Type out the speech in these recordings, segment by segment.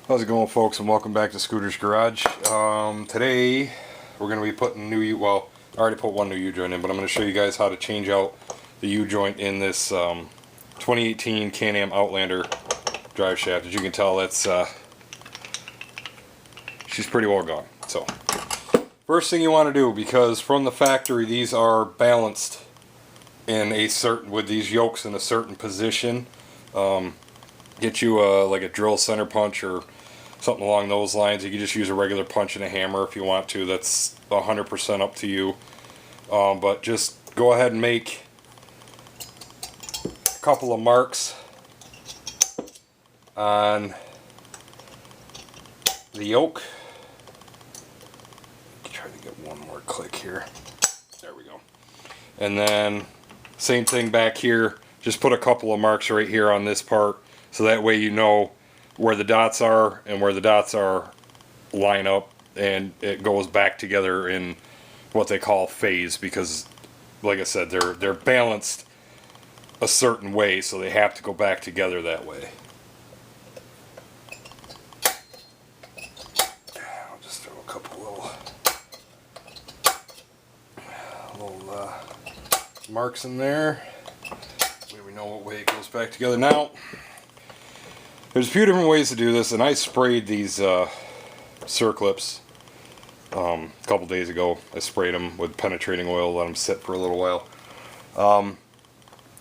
How's it going, folks, and welcome back to Scooter's Garage. Today we're going to be putting new well, I already put one new U-joint in, but I'm going to show you guys how to change out the U-joint in this 2018 Am Outlander drive shaft. As you can tell, that's she's pretty well gone. So first thing you want to do, because from the factory these are balanced in a certain, with these yokes in a certain position, get you like a drill center punch or something along those lines. You can just use a regular punch and a hammer if you want to. That's 100% up to you. But just go ahead and make a couple of marks on the yoke. Try to get one more click here. There we go. And then same thing back here. Just put a couple of marks right here on this part, so that way you know where the dots are, and where the dots are line up, and it goes back together in what they call phase, because like I said, they're balanced a certain way, so they have to go back together that way. I'll just throw a couple little marks in there. We know what way it goes back together. Now, there's a few different ways to do this, and I sprayed these circlips a couple days ago. I sprayed them with penetrating oil, let them sit for a little while.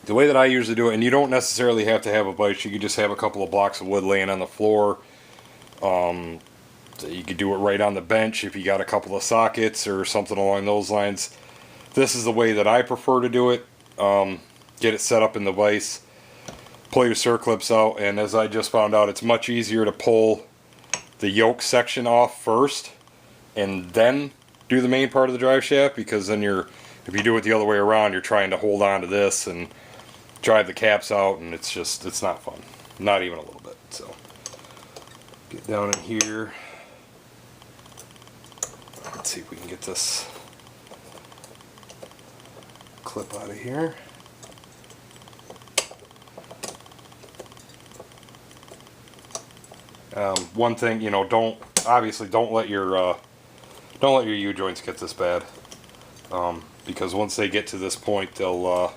The way that I usually do it, and you don't necessarily have to have a vise, you could just have a couple of blocks of wood laying on the floor. So you could do it right on the bench if you got a couple of sockets or something along those lines. This is the way that I prefer to do it. Get it set up in the vise, pull your circlips out, and as I just found out, it's much easier to pull the yoke section off first and then do the main part of the drive shaft, because then if you do it the other way around, you're trying to hold on to this and drive the caps out, and it's not fun, not even a little bit. So get down in here, let's see if we can get this clip out of here. One thing, you know, don't let your U-joints get this bad, because once they get to this point, it'll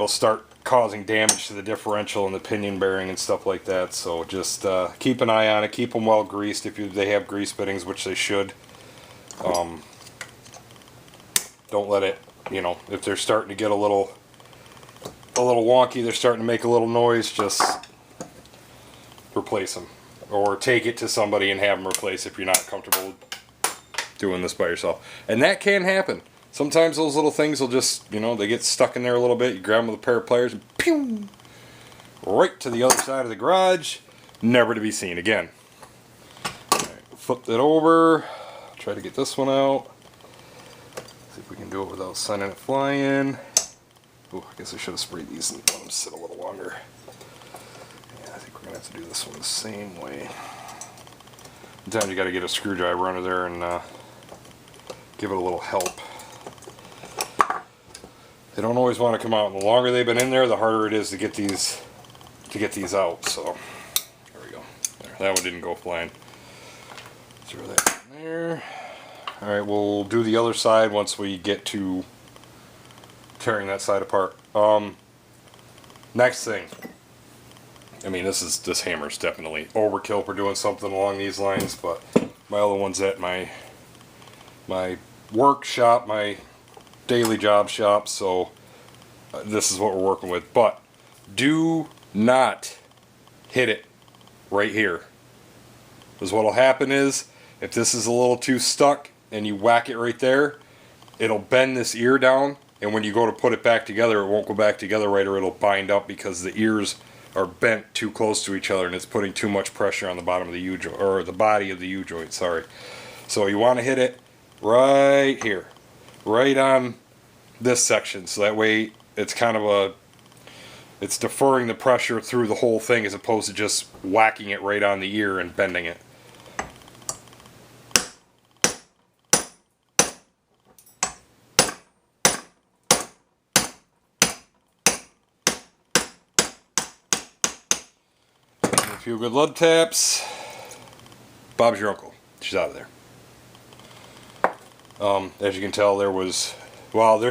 start causing damage to the differential and the pinion bearing and stuff like that. So just keep an eye on it. Keep them well greased if they have grease fittings, which they should. Don't let it, you know, if they're starting to get a little wonky, they're starting to make a little noise, just replace them, or take it to somebody and have them replace if you're not comfortable doing this by yourself. And that can happen. Sometimes those little things will just, you know, they get stuck in there a little bit. You grab them with a pair of pliers and pew, right to the other side of the garage, never to be seen again. Alright, flip that over, try to get this one out. See if we can do it without sending it flying. Ooh, I guess I should have sprayed these and let them sit a little longer. I think we're going to have to do this one the same way. Sometimes you got to get a screwdriver under there and give it a little help. They don't always want to come out, and the longer they've been in there, the harder it is to get these out. So there we go. There, that one didn't go flying. Throw that in there. All right, we'll do the other side once we get to tearing that side apart. Next thing. I mean, this hammer's definitely overkill for doing something along these lines, but my other one's at my workshop, my daily job shop, so this is what we're working with. But do not hit it right here, because what'll happen is, if this is a little too stuck and you whack it right there, it'll bend this ear down, and when you go to put it back together, it won't go back together right, or it'll bind up because the ears are bent too close to each other, and it's putting too much pressure on the bottom of the U-joint, or the body of the U-joint, sorry. So you want to hit it right here, right on this section, so that way it's kind of it's deferring the pressure through the whole thing, as opposed to just whacking it right on the ear and bending it. few good lead taps. Bob's your uncle. She's out of there. As you can tell, there's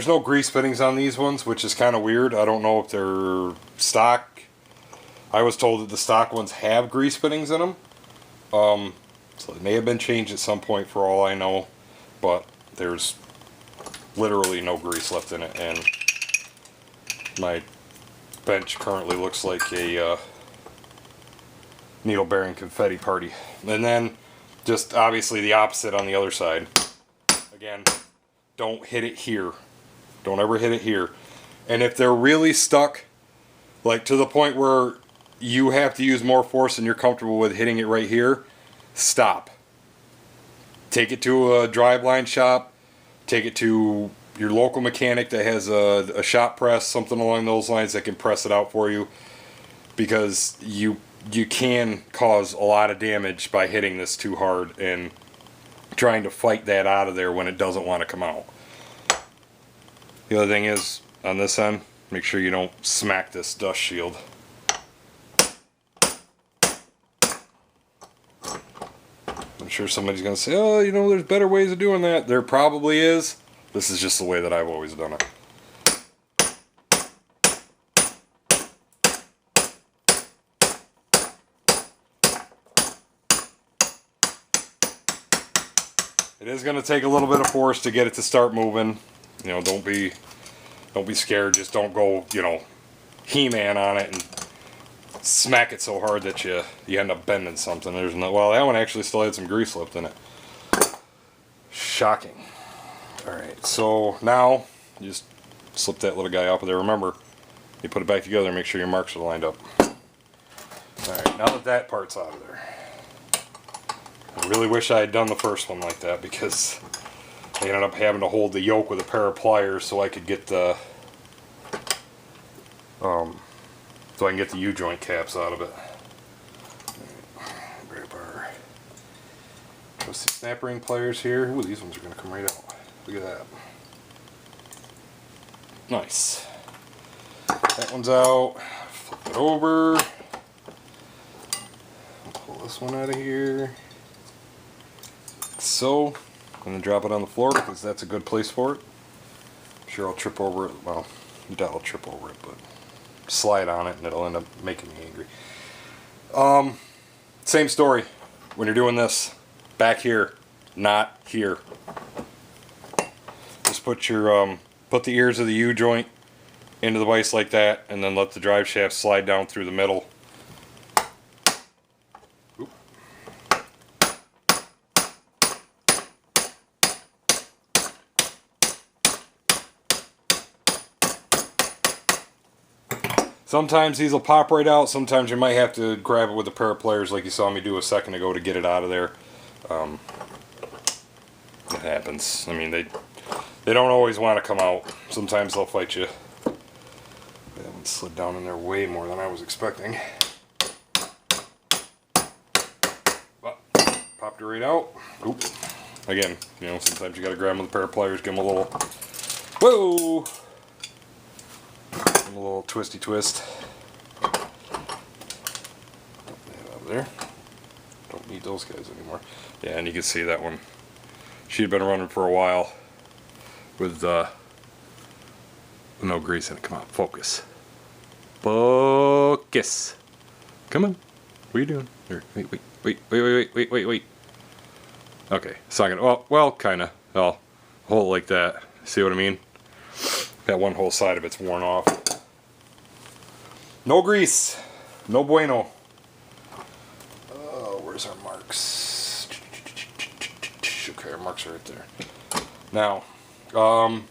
no grease fittings on these ones, which is kind of weird. I don't know if they're stock. I was told that the stock ones have grease fittings in them. So it may have been changed at some point for all I know, but there's literally no grease left in it, and my bench currently looks like a needle bearing confetti party. And then just obviously the opposite on the other side. Again, don't hit it here. Don't ever hit it here. And if they're really stuck, like to the point where you have to use more force than you're comfortable with hitting it right here, stop. Take it to a driveline shop. Take it to your local mechanic that has a shop press, something along those lines that can press it out for you. Because you can cause a lot of damage by hitting this too hard and trying to fight that out of there when it doesn't want to come out. The other thing is, on this end, make sure you don't smack this dust shield. I'm sure somebody's going to say, oh, you know, there's better ways of doing that. There probably is. This is just the way that I've always done it. It is going to take a little bit of force to get it to start moving. You know, don't be scared. Just don't go, you know, He-Man on it and smack it so hard that you end up bending something. There's no, well, that one actually still had some grease left in it. Shocking. Alright, so now you just slip that little guy off of there. Remember, you put it back together, make sure your marks are lined up. Alright, now that that part's out of there. I really wish I had done the first one like that, because I ended up having to hold the yoke with a pair of pliers so I could get the U-joint caps out of it. Grab our trusty snap ring pliers here. Ooh, these ones are going to come right out. Look at that. Nice. That one's out. Flip it over. Pull this one out of here. So, I'm going to drop it on the floor because that's a good place for it. I'm sure I'll trip over it. Well, I doubt I'll trip over it, but slide on it and it'll end up making me angry. Same story. When you're doing this, back here, not here. Just put your put the ears of the U-joint into the vise like that, and then let the drive shaft slide down through the middle. Oop. Sometimes these will pop right out. Sometimes you might have to grab it with a pair of pliers like you saw me do a second ago to get it out of there. It happens. I mean, they don't always want to come out. Sometimes they'll fight you. That one slid down in there way more than I was expecting. But, popped it right out. Oop. Again, you know, sometimes you got to grab them with a pair of pliers, give them a little, whoa! Give them a little twisty twist. Put that out there. Don't need those guys anymore. Yeah, and you can see that one. She had been running for a while with no grease in it. Come on, focus. Focus. Come on. What are you doing? Here, wait. Okay, so I'm gonna, well, kinda. I'll hold it like that. See what I mean? That one whole side of it's worn off. No grease. No bueno. Where's our marks? Okay, our marks are right there. Now, grab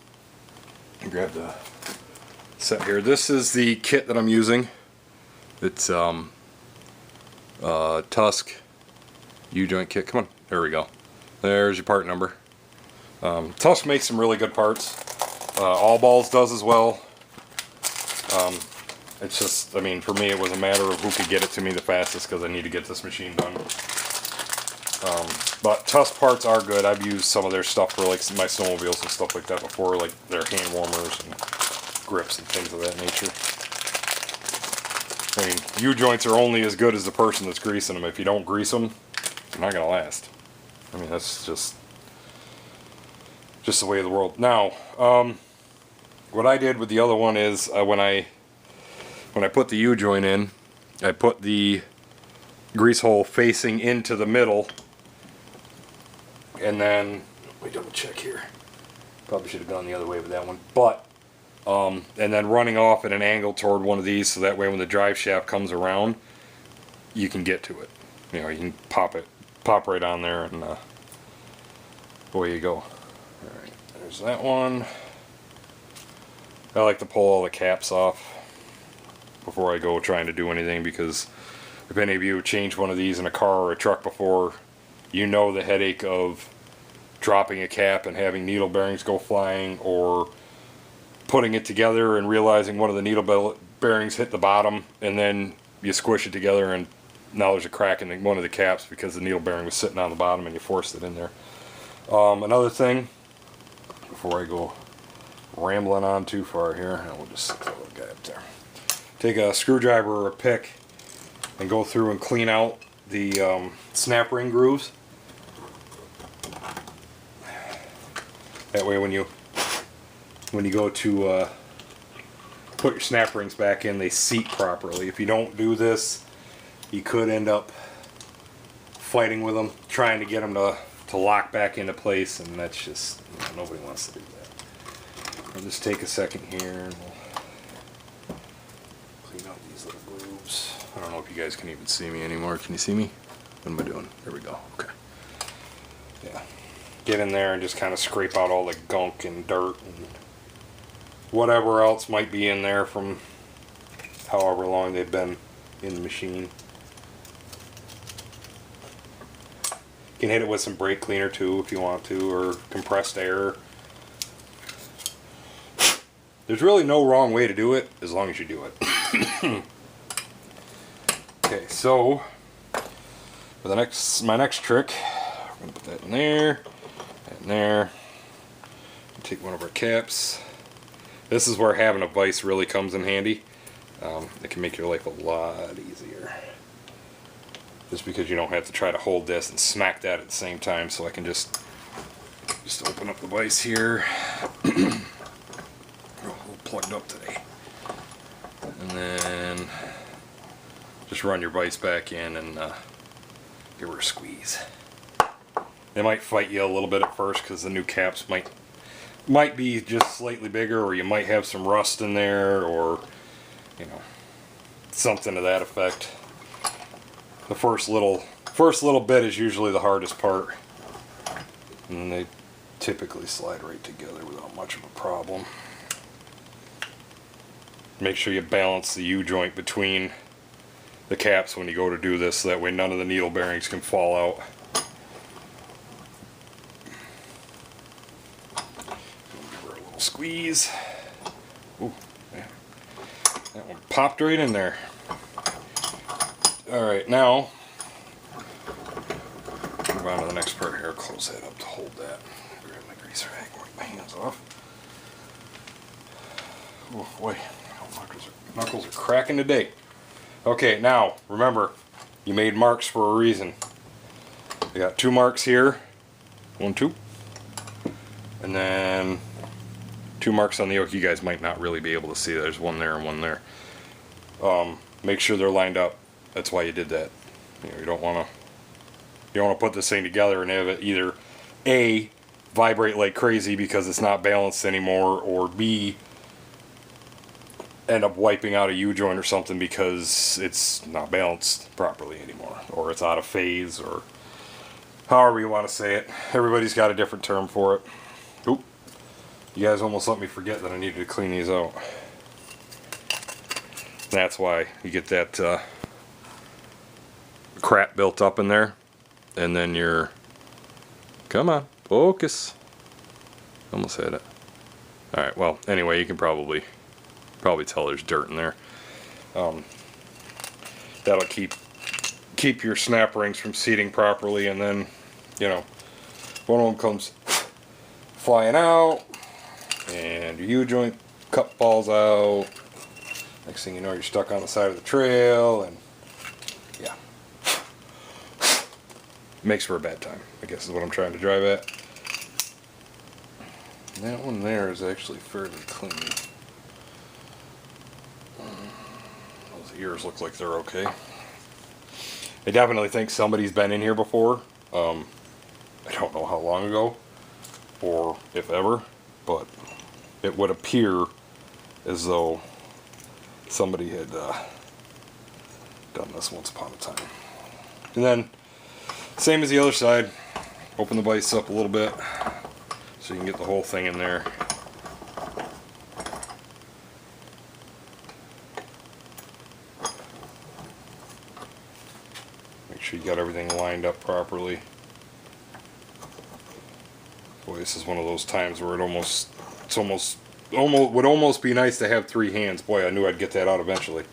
the set here. This is the kit that I'm using. It's Tusk U-joint kit. Come on, there we go. There's your part number. Tusk makes some really good parts. All Balls does as well. It's just, I mean, for me it was a matter of who could get it to me the fastest, because I need to get this machine done. But Tusk parts are good. I've used some of their stuff for like my snowmobiles and stuff like that before, like their hand warmers and grips and things of that nature. I mean, U-joints are only as good as the person that's greasing them. If you don't grease them, they're not going to last. I mean, that's just the way of the world. Now, what I did with the other one is when I put the U-joint in, I put the grease hole facing into the middle, and then let me double check here. Probably should have gone the other way with that one, but and then running off at an angle toward one of these, so that way when the drive shaft comes around, you can get to it. You know, you can pop right on there, and away you go. All right, there's that one. I like to pull all the caps off before I go trying to do anything, because if any of you have changed one of these in a car or a truck before, you know the headache of dropping a cap and having needle bearings go flying, or putting it together and realizing one of the needle bearings hit the bottom, and then you squish it together and now there's a crack in one of the caps because the needle bearing was sitting on the bottom and you forced it in there. Another thing, before I go rambling on too far here, and we'll just stick that little guy up there. Take a screwdriver or a pick and go through and clean out the snap ring grooves. That way when you go to put your snap rings back in, they seat properly. If you don't do this, you could end up fighting with them, trying to get them to lock back into place, and that's just, you know, nobody wants to do that. I'll just take a second here and we'll clean out these little grooves. I don't know if you guys can even see me anymore. Can you see me? What am I doing? There we go. Okay. Yeah. Get in there and just kind of scrape out all the gunk and dirt and whatever else might be in there from however long they've been in the machine. You can hit it with some brake cleaner too if you want to, or compressed air. There's really no wrong way to do it as long as you do it. Okay, so for my next trick, we're going to put that in there, and there. Take one of our caps. This is where having a vise really comes in handy. It can make your life a lot easier. Just because you don't have to try to hold this and smack that at the same time. So I can just open up the vise here. Oh, a little plugged up today. And then just run your vise back in and give her a squeeze. They might fight you a little bit at first because the new caps might be just slightly bigger, or you might have some rust in there, or you know, something to that effect. The first little bit is usually the hardest part, and they typically slide right together without much of a problem. Make sure you balance the U-joint between the caps when you go to do this, so that way none of the needle bearings can fall out. Squeeze. Ooh, man. That one popped right in there. Alright, now move on to the next part here. Close that up to hold that. Grab my grease rag, wipe my hands off. Oh boy, knuckles are cracking today. Okay, now remember, you made marks for a reason. You got 2 marks here. 1, 2. And then 2 marks on the yoke. You guys might not really be able to see. There's one there and one there. Make sure they're lined up. That's why you did that. You know, you don't want to put this thing together and have it either A, vibrate like crazy because it's not balanced anymore, or B, end up wiping out a U-joint or something because it's not balanced properly anymore, or it's out of phase, or however you want to say it. Everybody's got a different term for it. Oop. You guys almost let me forget that I needed to clean these out. That's why you get that crap built up in there, and then you're, come on, focus. Almost had it. Alright, well, anyway, you can probably tell there's dirt in there. That'll keep your snap rings from seating properly, and then, you know, one of them comes flying out, and your U-joint cup falls out, Next thing you know, you're stuck on the side of the trail, and yeah. Makes for a bad time, I guess is what I'm trying to drive at. That one there is actually fairly clean. Those ears look like they're okay. I definitely think somebody's been in here before. I don't know how long ago, or if ever, but it would appear as though somebody had done this once upon a time. And then, same as the other side, open the vise up a little bit so you can get the whole thing in there. Make sure you got everything lined up properly. Boy, this is one of those times where it's almost would almost be nice to have 3 hands. Boy, I knew I'd get that out eventually.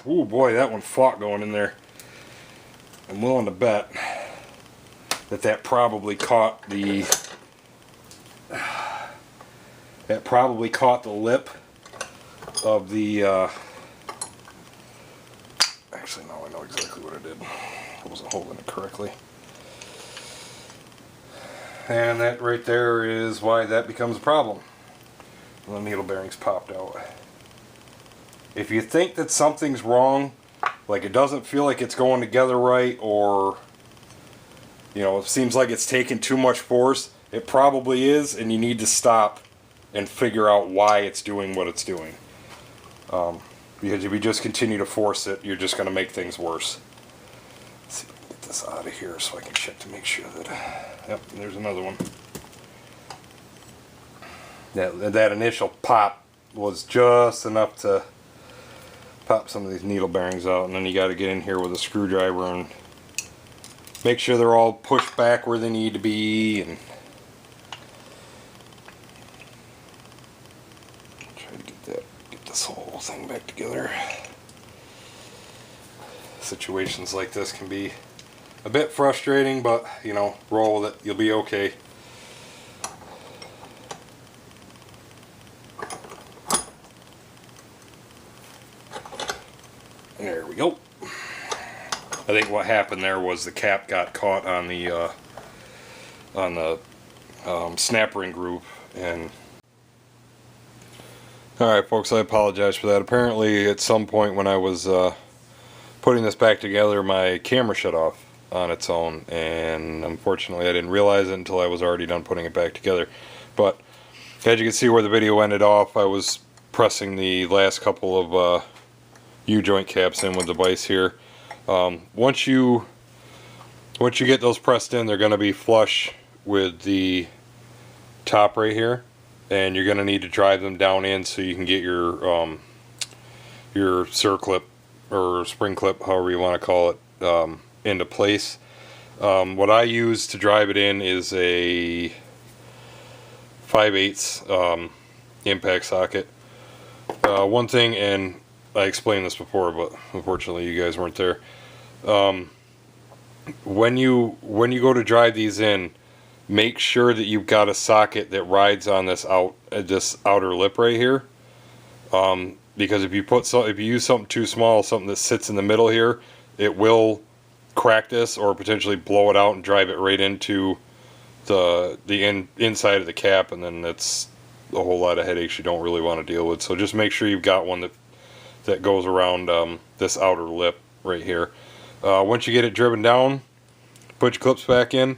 Ooh, boy, that one fought going in there. I'm willing to bet that that probably caught the lip of the actually no, I know exactly what I did. I wasn't holding it correctly. And that right there is why that becomes a problem. The needle bearings popped out. If you think that something's wrong, like it doesn't feel like it's going together right, or you know, it seems like it's taking too much force, it probably is, and you need to stop and figure out why it's doing what it's doing. Because if you just continue to force it, you're just going to make things worse. Let's see if I can get this out of here so I can check to make sure that... Yep, there's another one. That initial pop was just enough to pop some of these needle bearings out, and then you got to get in here with a screwdriver and make sure they're all pushed back where they need to be, and try to get this whole thing back together. Situations like this can be a bit frustrating, but you know, roll with it, you'll be okay. There we go. I think what happened there was the cap got caught on the snap ring groove. And alright folks, I apologize for that. Apparently at some point when I was putting this back together, my camera shut off on its own, and unfortunately I didn't realize it until I was already done putting it back together. But as you can see where the video ended off, I was pressing the last couple of U-joint caps in with the vise here. Once you get those pressed in, they're going to be flush with the top right here, and you're going to need to drive them down in so you can get your circlip or spring clip, however you want to call it, into place. What I use to drive it in is a 5/8 impact socket. One thing, and I explained this before, but unfortunately you guys weren't there. When you go to drive these in, make sure that you've got a socket that rides on this outer lip right here. Because if you use something too small, something that sits in the middle here, it will crack this or potentially blow it out and drive it right into the inside of the cap, and then that's a whole lot of headaches you don't really want to deal with. So just make sure you've got one that goes around this outer lip right here. Once you get it driven down, put your clips back in.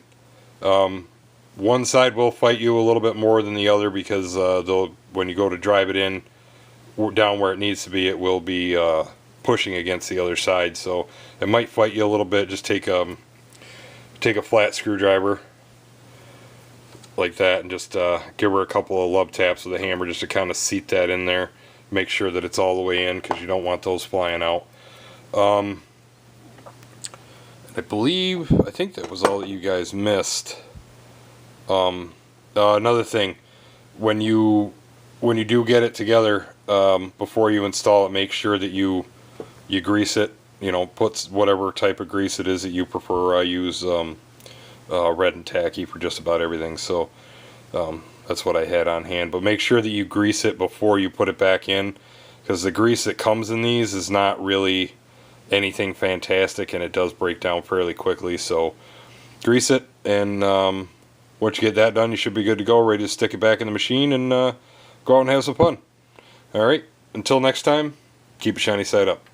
One side will fight you a little bit more than the other because when you go to drive it in down where it needs to be, it will be pushing against the other side, so it might fight you a little bit. Just take a flat screwdriver like that and just give her a couple of love taps with a hammer just to kind of seat that in there. Make sure that it's all the way in because you don't want those flying out. I think that was all that you guys missed. Another thing, when you do get it together, before you install it, make sure that you you grease it, you know, put whatever type of grease it is that you prefer. I use red and tacky for just about everything, so that's what I had on hand. But make sure that you grease it before you put it back in, because the grease that comes in these is not really anything fantastic, and it does break down fairly quickly. So grease it, and once you get that done, you should be good to go, ready to stick it back in the machine and go out and have some fun. Alright, until next time, keep a shiny side up.